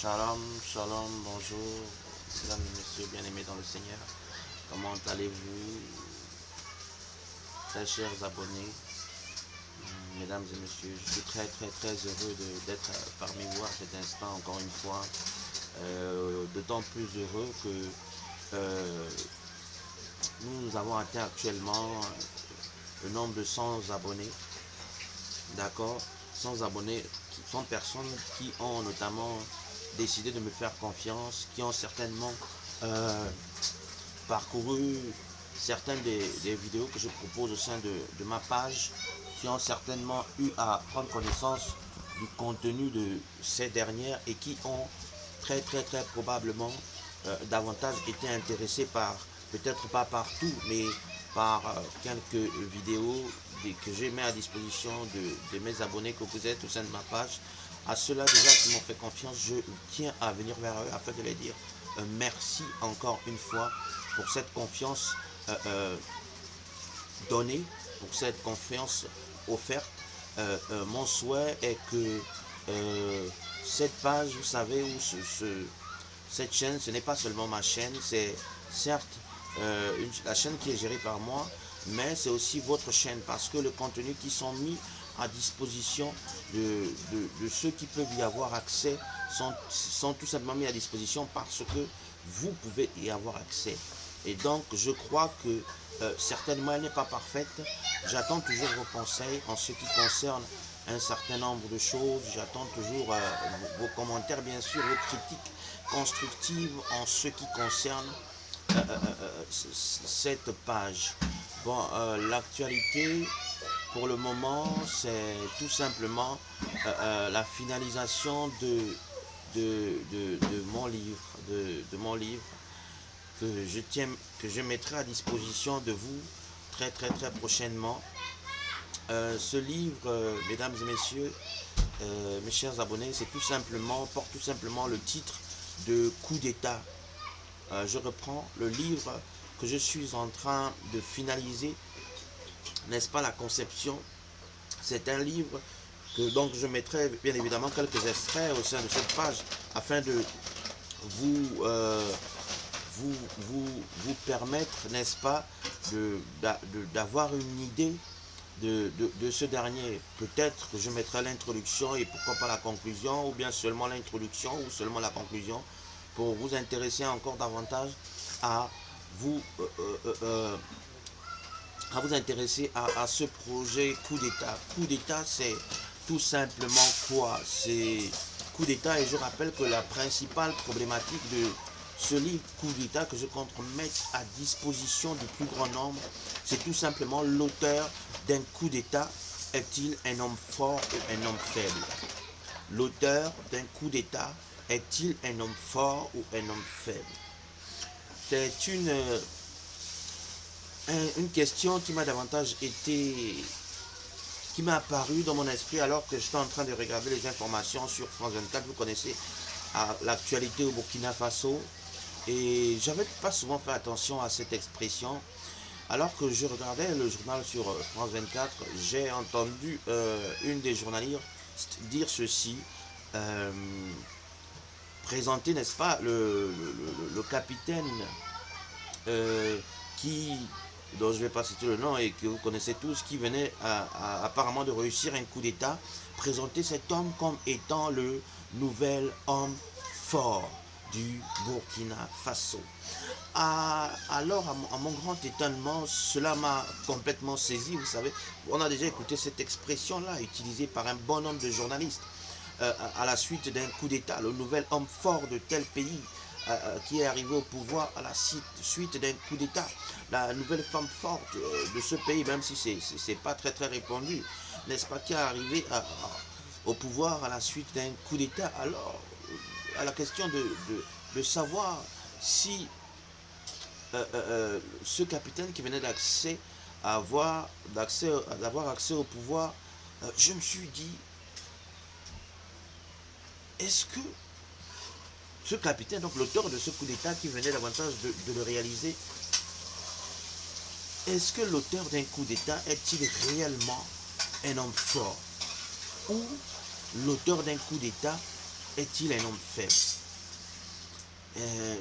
Shalom, shalom, bonjour, mesdames et messieurs bien-aimés dans le Seigneur. Comment allez-vous, très chers abonnés? Mesdames et messieurs, je suis très heureux d'être parmi vous à cet instant, encore une fois. D'autant plus heureux que nous avons atteint actuellement le nombre de 100 abonnés. D'accord, 100 abonnés, 100 personnes qui ont notamment décidé de me faire confiance, qui ont certainement parcouru certaines des vidéos que je propose au sein de ma page, qui ont certainement eu à prendre connaissance du contenu de ces dernières et qui ont très probablement davantage été intéressés par, peut-être pas partout, mais par quelques vidéos que j'ai mis à disposition de mes abonnés que vous êtes au sein de ma page. À ceux-là déjà qui m'ont fait confiance, je tiens à venir vers eux afin de les dire merci encore une fois pour cette confiance donnée, pour cette confiance offerte. Mon souhait est que cette page, vous savez, ou cette chaîne, ce n'est pas seulement ma chaîne, c'est certes la chaîne qui est gérée par moi, mais c'est aussi votre chaîne, parce que le contenu qui sont mis à disposition de ceux qui peuvent y avoir accès sont tout simplement mis à disposition parce que vous pouvez y avoir accès. Et donc je crois que certainement elle n'est pas parfaite. J'attends toujours vos conseils en ce qui concerne un certain nombre de choses. J'attends toujours vos commentaires, bien sûr, vos critiques constructives en ce qui concerne cette page. Bon, l'actualité pour le moment, c'est tout simplement la finalisation de mon livre que je mettrai à disposition de vous très prochainement. Ce livre, mesdames et messieurs, mes chers abonnés, porte tout simplement le titre de Coup d'État. Je reprends le livre que je suis en train de finaliser, n'est-ce pas, la conception. C'est un livre que donc je mettrai bien évidemment quelques extraits au sein de cette page afin de vous permettre, n'est-ce pas, d'avoir une idée de ce dernier. Peut-être que je mettrai l'introduction et pourquoi pas la conclusion, ou bien seulement l'introduction ou seulement la conclusion, pour vous intéresser encore davantage à vous intéresser à ce projet Coup d'État. Coup d'État, c'est tout simplement quoi? C'est Coup d'État, et je rappelle que la principale problématique de ce livre Coup d'État que je compte mettre à disposition du plus grand nombre, c'est tout simplement l'auteur d'un coup d'État est-il un homme fort ou un homme faible? L'auteur d'un coup d'État est-il un homme fort ou un homme faible? C'est une question qui m'a davantage été, qui m'est apparue dans mon esprit alors que j'étais en train de regarder les informations sur France 24. Vous connaissez l'actualité au Burkina Faso, et j'avais pas souvent fait attention à cette expression. Alors que je regardais le journal sur France 24, j'ai entendu une des journalistes dire ceci, présenter, n'est-ce pas, le capitaine dont je ne vais pas citer le nom et que vous connaissez tous, qui venait apparemment de réussir un coup d'État, présenter cet homme comme étant le nouvel homme fort du Burkina Faso. Alors, à mon grand étonnement, cela m'a complètement saisi. Vous savez, on a déjà écouté cette expression-là utilisée par un bon nombre de journalistes à la suite d'un coup d'État, le nouvel homme fort de tel pays qui est arrivé au pouvoir à la suite d'un coup d'État, la nouvelle femme forte de ce pays, même si c'est pas très répandu, n'est-ce pas, qui est arrivé au pouvoir à la suite d'un coup d'État. Alors, à la question de savoir si ce capitaine qui venait d'avoir accès au pouvoir, je me suis dit, est-ce que ce capitaine, donc l'auteur de ce coup d'État qui venait davantage de le réaliser, est-ce que l'auteur d'un coup d'État est-il réellement un homme fort? Ou l'auteur d'un coup d'État est-il un homme faible?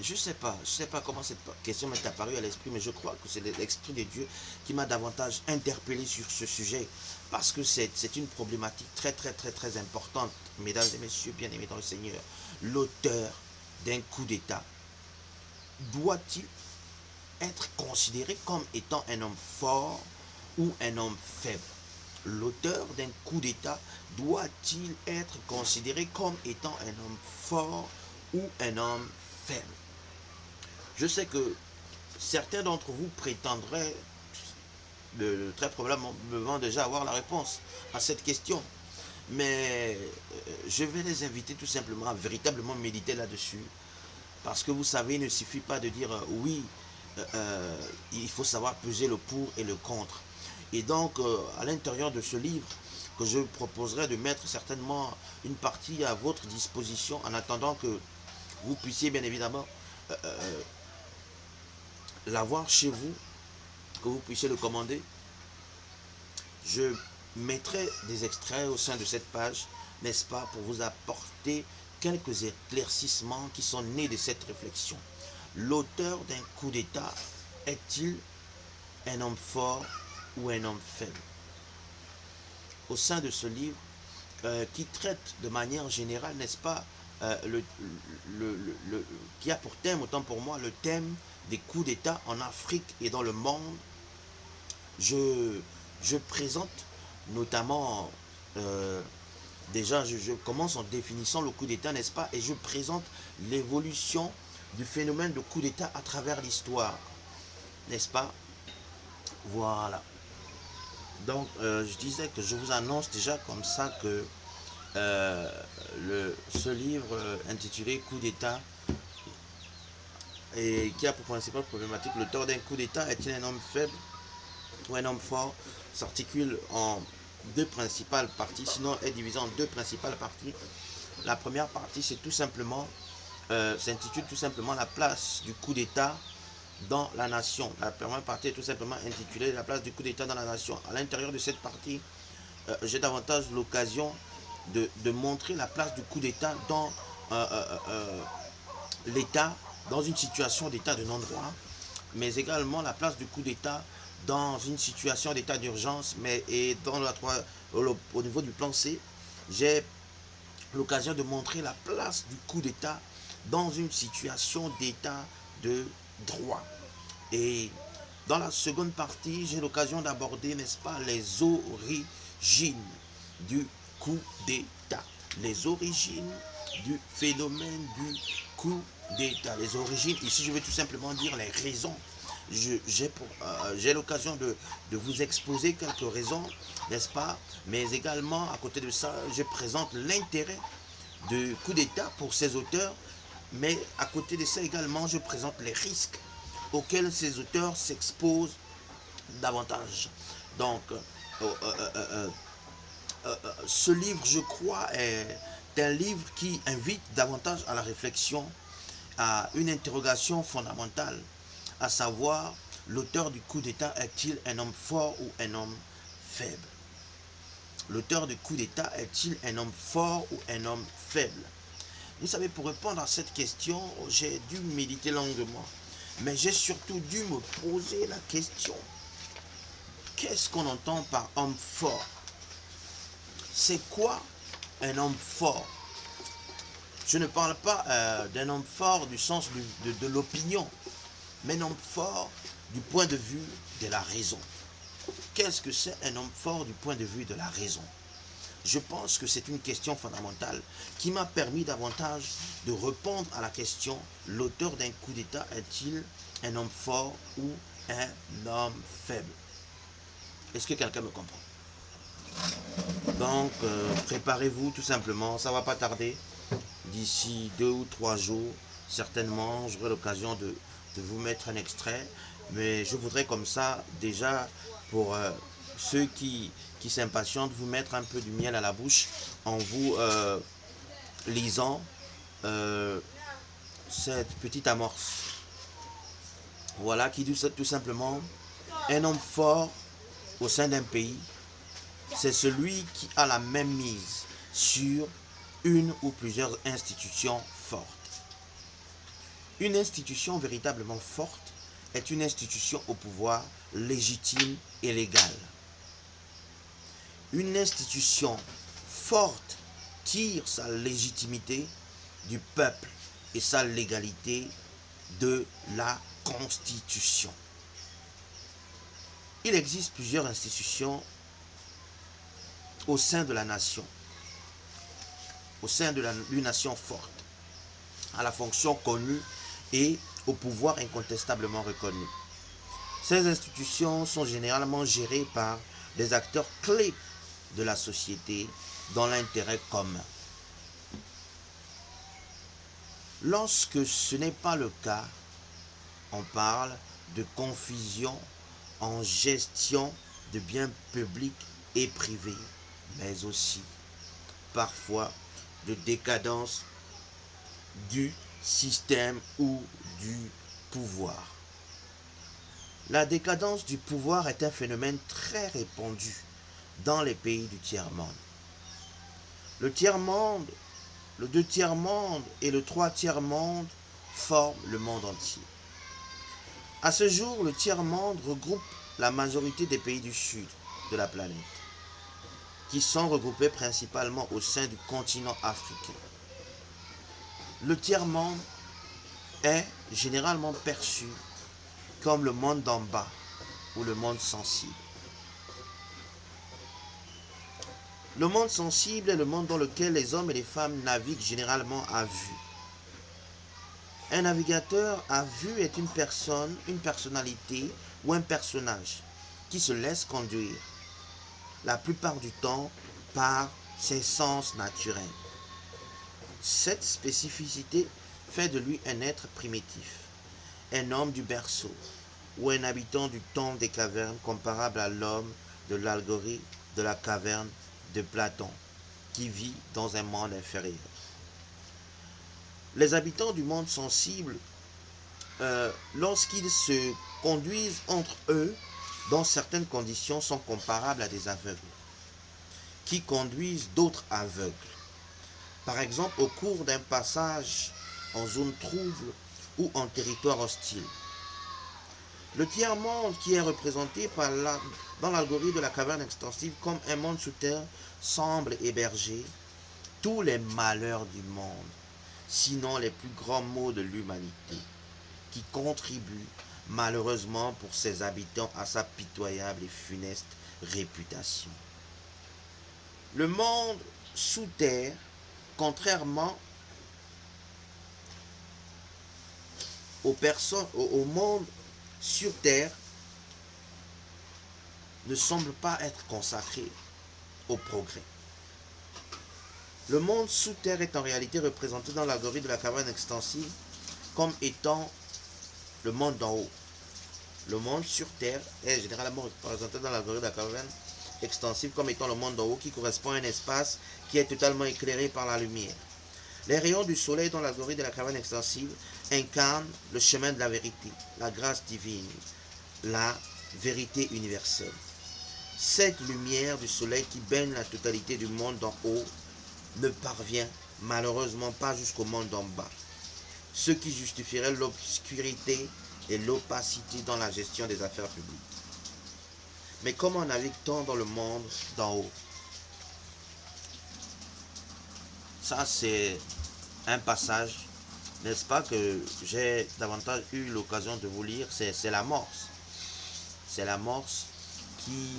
Je ne sais pas comment cette question m'est apparue à l'esprit, mais je crois que c'est l'Esprit de Dieu qui m'a davantage interpellé sur ce sujet, parce que c'est une problématique très importante, mesdames et messieurs bien-aimés dans le Seigneur. L'auteur d'un coup d'État doit-il être considéré comme étant un homme fort ou un homme faible? L'auteur d'un coup d'État doit-il être considéré comme étant un homme fort ou un homme faible? Je sais que certains d'entre vous prétendraient très probablement déjà avoir la réponse à cette question. Mais je vais les inviter tout simplement à véritablement méditer là-dessus. Parce que vous savez, il ne suffit pas de dire oui, il faut savoir peser le pour et le contre. Et donc, à l'intérieur de ce livre, que je proposerai de mettre certainement une partie à votre disposition en attendant que vous puissiez bien évidemment l'avoir chez vous, que vous puissiez le commander. Je mettrai des extraits au sein de cette page, n'est-ce pas, pour vous apporter quelques éclaircissements qui sont nés de cette réflexion. L'auteur d'un coup d'État est-il un homme fort ou un homme faible? Au sein de ce livre, qui traite de manière générale, n'est-ce pas, qui a pour thème, autant pour moi, le thème des coups d'État en Afrique et dans le monde, je présente notamment, déjà je commence en définissant le coup d'État, n'est-ce pas, et je présente l'évolution du phénomène de coup d'État à travers l'histoire, n'est-ce pas? Voilà. Donc, je disais que je vous annonce déjà comme ça que ce livre intitulé Coup d'État, et qui a pour principale problématique l'auteur d'un coup d'État est-il un homme faible ou un homme fort, s'articule en deux principales parties, sinon est divisé en deux principales parties. La première partie, c'est tout simplement, s'intitule tout simplement la place du coup d'État dans la nation. La première partie est tout simplement intitulée la place du coup d'État dans la nation. À l'intérieur de cette partie, j'ai davantage l'occasion de montrer la place du coup d'État dans l'État, dans une situation d'état de non-droit, mais également la place du coup d'État dans une situation d'état d'urgence, mais et dans au niveau du plan C, j'ai l'occasion de montrer la place du coup d'État dans une situation d'état de droit. Et dans la seconde partie, j'ai l'occasion d'aborder, n'est-ce pas, les origines du coup d'État. Les origines du phénomène du coup d'État. Les origines, ici je vais tout simplement dire les raisons. J'ai l'occasion de vous exposer quelques raisons, n'est-ce pas? Mais également, à côté de ça, je présente l'intérêt du coup d'État pour ces auteurs. Mais à côté de ça également, je présente les risques auxquels ces auteurs s'exposent davantage. Donc, ce livre, je crois, est un livre qui invite davantage à la réflexion, à une interrogation fondamentale, à savoir, l'auteur du coup d'État est-il un homme fort ou un homme faible? L'auteur du coup d'État est-il un homme fort ou un homme faible? Vous savez, pour répondre à cette question, j'ai dû méditer longuement. Mais j'ai surtout dû me poser la question, qu'est-ce qu'on entend par homme fort? C'est quoi un homme fort? Je ne parle pas d'un homme fort du sens de l'opinion, mais un homme fort du point de vue de la raison. Qu'est-ce que c'est un homme fort du point de vue de la raison? Je pense que c'est une question fondamentale qui m'a permis davantage de répondre à la question, l'auteur d'un coup d'État est-il un homme fort ou un homme faible? Est-ce que quelqu'un me comprend? Donc, préparez-vous tout simplement, ça ne va pas tarder. D'ici 2 ou 3 jours, certainement, j'aurai l'occasion de vous mettre un extrait. Mais je voudrais comme ça, déjà, pour ceux qui s'impatientent, vous mettre un peu du miel à la bouche en vous lisant cette petite amorce. Voilà qui dit tout simplement, un homme fort au sein d'un pays, c'est celui qui a la même mise sur une ou plusieurs institutions fortes. Une institution véritablement forte est une institution au pouvoir légitime et légal. Une institution forte tire sa légitimité du peuple et sa légalité de la Constitution. Il existe plusieurs institutions au sein de la nation, au sein d'une nation forte, à la fonction connue et au pouvoir incontestablement reconnu. Ces institutions sont généralement gérées par des acteurs clés de la société dans l'intérêt commun. Lorsque ce n'est pas le cas, on parle de confusion en gestion de biens publics et privés, mais aussi parfois de décadence du système ou du pouvoir. La décadence du pouvoir est un phénomène très répandu dans les pays du tiers-monde. Le tiers-monde, le deux tiers-monde et le trois tiers-monde forment le monde entier. À ce jour, le tiers-monde regroupe la majorité des pays du sud de la planète, qui sont regroupés principalement au sein du continent africain. Le tiers-monde est généralement perçu comme le monde d'en bas ou le monde sensible. Le monde sensible est le monde dans lequel les hommes et les femmes naviguent généralement à vue. Un navigateur à vue est une personne, une personnalité ou un personnage qui se laisse conduire, la plupart du temps, par ses sens naturels. Cette spécificité fait de lui un être primitif, un homme du berceau ou un habitant du temps des cavernes comparable à l'homme de l'allégorie de la caverne de Platon, qui vit dans un monde inférieur. Les habitants du monde sensible, lorsqu'ils se conduisent entre eux, dans certaines conditions, sont comparables à des aveugles, qui conduisent d'autres aveugles. Par exemple, au cours d'un passage en zone trouble ou en territoire hostile. Le tiers-monde qui est représenté dans l'allégorie de la caverne extensive comme un monde sous terre semble héberger tous les malheurs du monde, sinon les plus grands maux de l'humanité, qui contribuent malheureusement pour ses habitants à sa pitoyable et funeste réputation. Le monde sous terre, contrairement au monde sur terre, ne semble pas être consacré au progrès. Le monde sous terre est en réalité représenté dans l'allégorie de la caverne extensive comme étant le monde d'en haut. Le monde sur terre est généralement représenté dans l'allégorie de la caverne extensive comme étant le monde d'en haut, qui correspond à un espace qui est totalement éclairé par la lumière. Les rayons du soleil dans l'allégorie de la caverne extensive incarnent le chemin de la vérité, la grâce divine, la vérité universelle. Cette lumière du soleil qui baigne la totalité du monde d'en haut ne parvient malheureusement pas jusqu'au monde d'en bas, ce qui justifierait l'obscurité et l'opacité dans la gestion des affaires publiques. Mais comment navigue-t-on dans le monde d'en haut? Ça, c'est un passage, n'est-ce pas, que j'ai davantage eu l'occasion de vous lire. C'est l'amorce. C'est l'amorce qui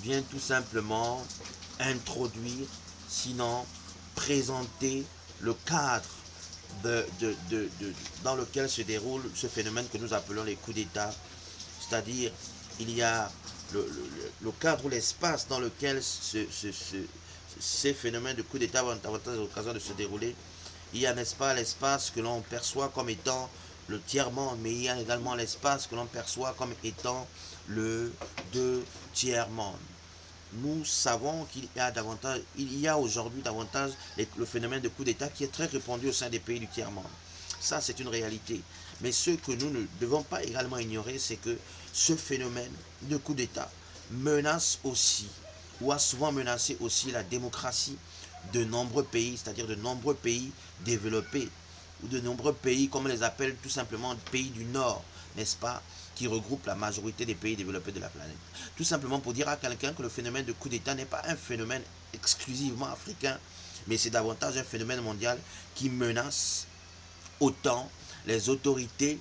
vient tout simplement introduire, sinon présenter le cadre dans lequel se déroule ce phénomène que nous appelons les coups d'État. C'est-à-dire, il y a le cadre ou l'espace dans lequel ces phénomènes de coups d'État vont avoir l'occasion de se dérouler. Il y a, n'est-ce pas, l'espace que l'on perçoit comme étant le tiers-monde, mais il y a également l'espace que l'on perçoit comme étant le deux tiers-monde. Nous savons qu'il y a aujourd'hui davantage le phénomène de coup d'État qui est très répandu au sein des pays du tiers-monde. Ça, c'est une réalité. Mais ce que nous ne devons pas également ignorer, c'est que ce phénomène de coup d'État menace aussi, ou a souvent menacé aussi la démocratie, de nombreux pays, c'est-à-dire de nombreux pays développés, ou de nombreux pays, comme on les appelle tout simplement pays du Nord, n'est-ce pas, qui regroupent la majorité des pays développés de la planète. Tout simplement pour dire à quelqu'un que le phénomène de coup d'État n'est pas un phénomène exclusivement africain, mais c'est davantage un phénomène mondial qui menace autant les autorités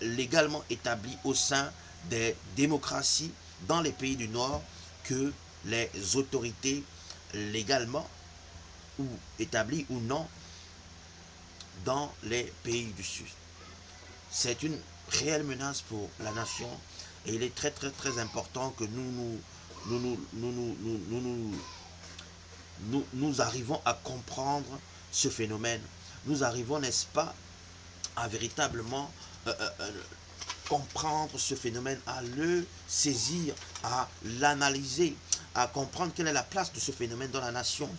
légalement établies au sein des démocraties dans les pays du Nord que les autorités légalement ou établies ou non dans les pays du Sud. C'est une réelle menace pour la nation et il est très très très important que nous arrivons à comprendre ce phénomène. Nous arrivons, n'est-ce pas, à véritablement comprendre ce phénomène, à le saisir, à l'analyser, à comprendre quelle est la place de ce phénomène dans la nation,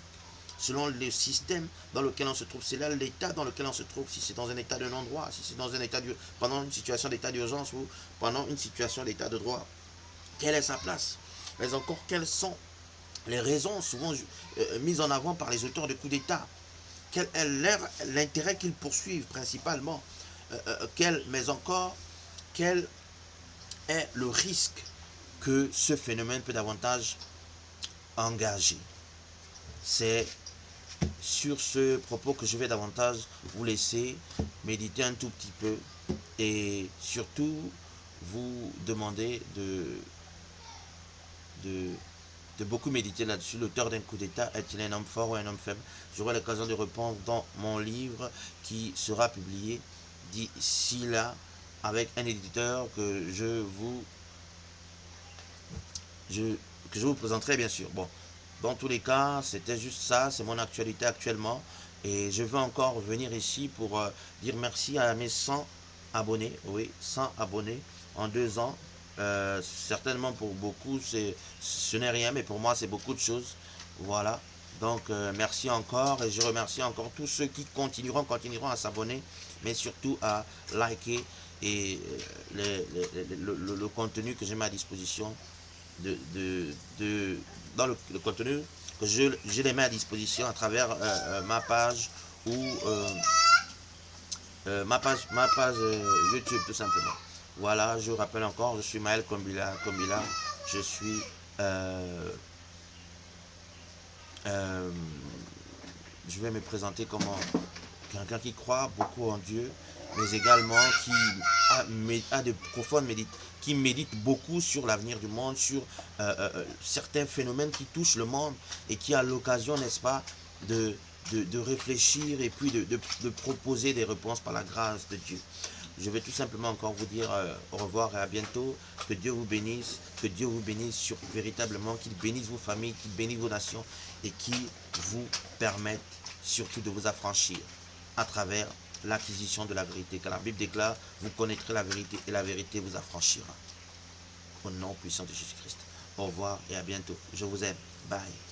selon le système dans lequel on se trouve. C'est là l'état dans lequel on se trouve, si c'est dans un état de non-droit, si c'est dans un état pendant une situation d'état d'urgence ou pendant une situation d'état de droit. Quelle est sa place? Mais encore, quelles sont les raisons souvent mises en avant par les auteurs de coups d'État? Quel est l'intérêt qu'ils poursuivent principalement? Mais encore, quel est le risque que ce phénomène peut davantage engager? C'est sur ce propos que je vais davantage vous laisser méditer un tout petit peu et surtout vous demander de beaucoup méditer là-dessus. L'auteur d'un coup d'État est-il un homme fort ou un homme faible? J'aurai l'occasion de répondre dans mon livre qui sera publié d'ici là avec un éditeur que je vous présenterai bien sûr. Bon, dans tous les cas, c'était juste ça, c'est mon actualité actuellement. Et je veux encore venir ici pour dire merci à mes 100 abonnés. Oui, 100 abonnés en 2 ans. Certainement pour beaucoup, ce n'est rien, mais pour moi, c'est beaucoup de choses. Voilà. Donc, merci encore. Et je remercie encore tous ceux qui continueront à s'abonner, mais surtout à liker et le contenu que j'ai mis à disposition dans le contenu que je les mets à disposition à travers ma page ou ma page YouTube tout simplement. Voilà, je vous rappelle encore, je suis Maël Kombila, je suis je vais me présenter comme quelqu'un qui croit beaucoup en Dieu, mais également qui a de profondes qui médite beaucoup sur l'avenir du monde, sur certains phénomènes qui touchent le monde et qui a l'occasion, n'est-ce pas, de réfléchir et puis de proposer des réponses par la grâce de Dieu. Je vais tout simplement encore vous dire au revoir et à bientôt. Que Dieu vous bénisse, véritablement, qu'il bénisse vos familles, qu'il bénisse vos nations et qu'il vous permette surtout de vous affranchir à travers l'acquisition de la vérité. Car la Bible déclare, vous connaîtrez la vérité et la vérité vous affranchira. Au nom puissant de Jésus-Christ. Au revoir et à bientôt. Je vous aime. Bye.